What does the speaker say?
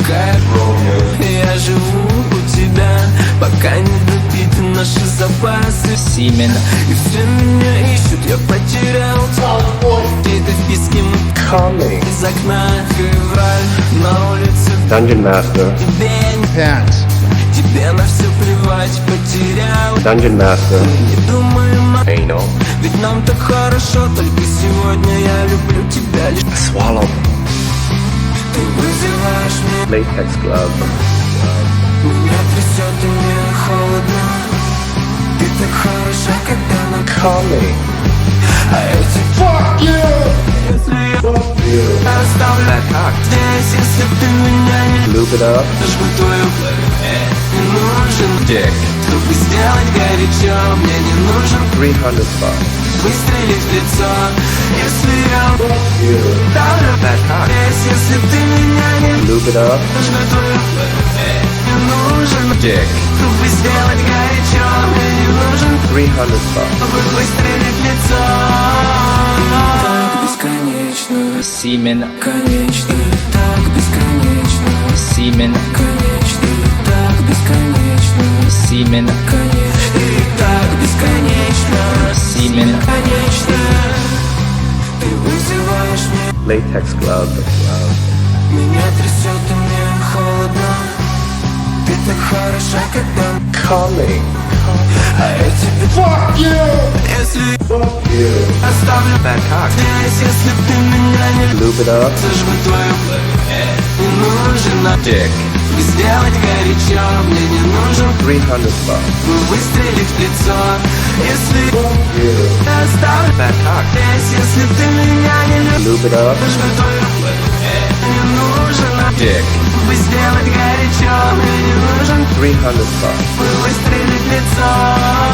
Я живу у тебя, пока не допиты наши запасы семен. И все меня ищут, я потерял где-то в песке мы из окна. Февраль на улице Dungeon Master. Тебе на все плевать, потерял Dungeon Master. Не думаем, Anal. ведь нам так хорошо. Только сегодня я люблю тебя лишь. Swallow. Ты вызываешь меня, Latex glove. меня трясет и мне холодно. Ты так хороша, когда на Call me. а эти fuck you. Если я оставлю здесь, если ты меня не Lube it up. жгу твою не нужен дик, чтобы сделать горячо. Мне не нужен 300 bucks. выстрелить в лицо. Если я давлю здесь, если ты меня не Lube it up. жгу твою не нужен дик, чтобы сделать горячо. Мне не нужен 300 bucks. чтобы выстрелить в лицо. Так бесконечно Семен, конечно, так бесконечно семен, конечно, так бесконечно семен, конечно, так бесконечно семен, конечно. Ты вызываешь меня, Latex glove. меня трясет и мне холодно. Ты так хороша, когда Call me. а я тебе fuck you. Если оставлю здесь, если ты меня не Lube it up. зажгу твою не нужен дик, чтобы сделать горячо. Мне не нужен 300 bucks. выстрелить в лицо. Если оставлю здесь, если ты меня не любишь, Lube it up. зажгу твою не нужен дик, чтобы сделать горячо. Мне не нужен 300 bucks. выстрелить в лицо.